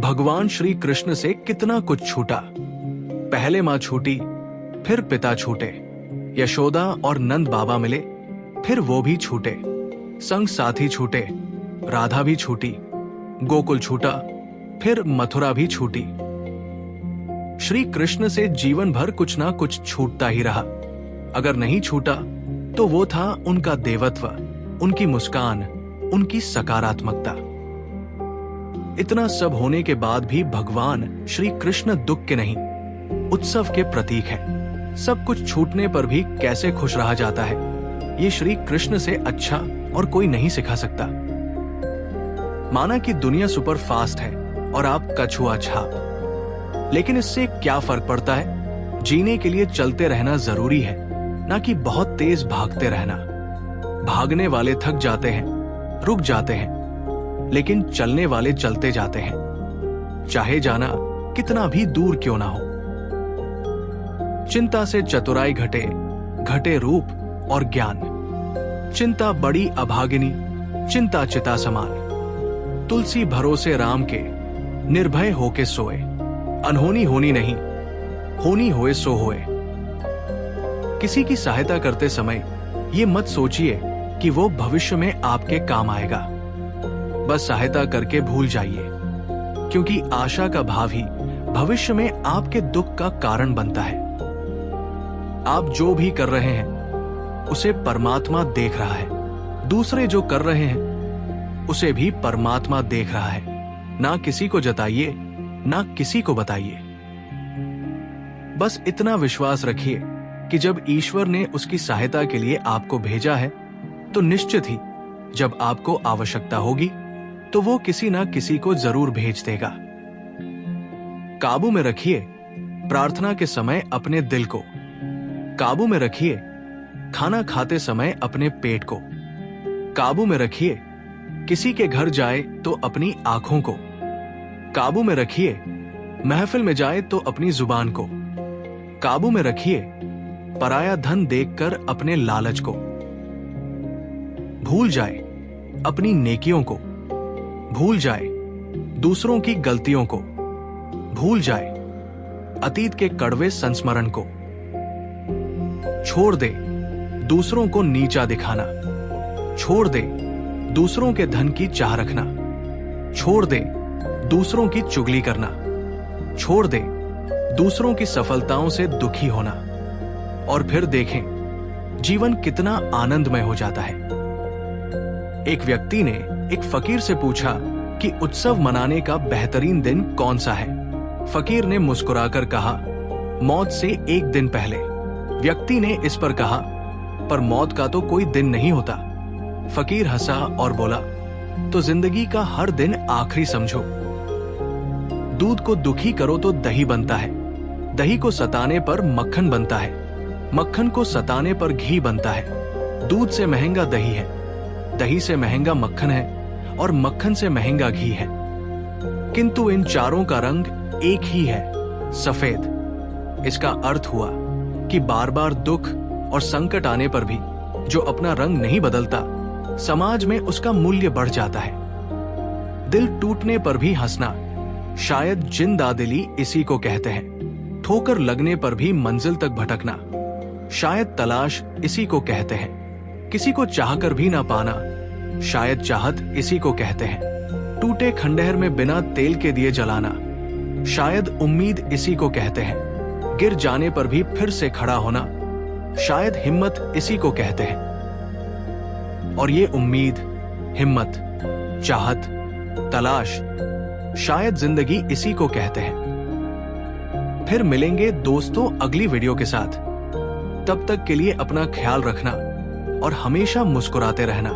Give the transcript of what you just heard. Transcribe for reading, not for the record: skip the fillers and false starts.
भगवान श्री कृष्ण से कितना कुछ छूटा। पहले माँ छूटी, फिर पिता छूटे, यशोदा और नंद बाबा मिले, फिर वो भी छूटे, संग साथी छूटे, राधा भी छूटी, गोकुल छूटा, फिर मथुरा भी छूटी। श्री कृष्ण से जीवन भर कुछ ना कुछ छूटता ही रहा। अगर नहीं छूटा तो वो था उनका देवत्व, उनकी मुस्कान, उनकी सकारात्मकता। इतना सब होने के बाद भी भगवान श्री कृष्ण दुख के नहीं, उत्सव के प्रतीक हैं। सब कुछ छूटने पर भी कैसे खुश रहा जाता है, ये श्री कृष्ण से अच्छा और कोई नहीं सिखा सकता। माना कि दुनिया सुपर फास्ट है और आप कछुआ छाप, लेकिन इससे क्या फर्क पड़ता है? जीने के लिए चलते रहना जरूरी है, ना कि बहुत तेज भागते रहना। भागने वाले थक जाते हैं, रुक जाते हैं, लेकिन चलने वाले चलते जाते हैं, चाहे जाना कितना भी दूर क्यों ना हो। चिंता से चतुराई घटे, घटे रूप और ज्ञान। चिंता बड़ी अभागिनी, चिंता चिता समान। तुलसी भरोसे राम के, निर्भय होके सोए। अनहोनी होनी नहीं, होनी होए सो होए। किसी की सहायता करते समय ये मत सोचिए कि वो भविष्य में आपके काम आएगा। बस सहायता करके भूल जाइए, क्योंकि आशा का भाव ही भविष्य में आपके दुख का कारण बनता है। आप जो भी कर रहे हैं उसे परमात्मा देख रहा है। दूसरे जो कर रहे हैं उसे भी परमात्मा देख रहा है। ना किसी को जताइए, ना किसी को बताइए। बस इतना विश्वास रखिए कि जब ईश्वर ने उसकी सहायता के लिए आपको भेजा है तो निश्चित ही जब आपको आवश्यकता होगी तो वो किसी ना किसी को जरूर भेज देगा। काबू में रखिए प्रार्थना के समय अपने दिल को। काबू में रखिए खाना खाते समय अपने पेट को। काबू में रखिए किसी के घर जाए तो अपनी आंखों को। काबू में रखिए महफिल में जाए तो अपनी जुबान को। काबू में रखिए पराया धन देखकर अपने लालच को। भूल जाए अपनी नेकियों को, भूल जाए दूसरों की गलतियों को, भूल जाए अतीत के कड़वे संस्मरण को। छोड़ दे दूसरों को नीचा दिखाना, छोड़ दे दूसरों के धन की चाह रखना, छोड़ दे दूसरों की चुगली करना, छोड़ दे दूसरों की सफलताओं से दुखी होना, और फिर देखें जीवन कितना आनंदमय हो जाता है। एक व्यक्ति ने एक फकीर से पूछा कि उत्सव मनाने का बेहतरीन दिन कौन सा है। फकीर ने मुस्कुराकर कहा, मौत से एक दिन पहले। व्यक्ति ने इस पर कहा, पर मौत का तो कोई दिन नहीं होता। फकीर हंसा और बोला, तो जिंदगी का हर दिन आखिरी समझो। दूध को दुखी करो तो दही बनता है, दही को सताने पर मक्खन बनता है, मक्खन को सताने पर घी बनता है। दूध से महंगा दही है, दही से महंगा मक्खन है, और मक्खन से महंगा घी है। किंतु इन चारों का रंग एक ही है, सफेद। इसका अर्थ हुआ कि बार बार दुख और संकट आने पर भी जो अपना रंग नहीं बदलता, समाज में उसका मूल्य बढ़ जाता है। दिल टूटने पर भी हंसना, शायद जिंदादिली इसी को कहते हैं। ठोकर लगने पर भी मंजिल तक भटकना, शायद तलाश इसी को कहते हैं। किसी को चाहकर भी ना पाना, शायद चाहत इसी को कहते हैं। टूटे खंडहर में बिना तेल के दिए जलाना, शायद उम्मीद इसी को कहते हैं। गिर जाने पर भी फिर से खड़ा होना, शायद हिम्मत इसी को कहते हैं। और ये उम्मीद, हिम्मत, चाहत, तलाश, शायद जिंदगी इसी को कहते हैं। फिर मिलेंगे दोस्तों अगली वीडियो के साथ। तब तक के लिए अपना ख्याल रखना और हमेशा मुस्कुराते रहना।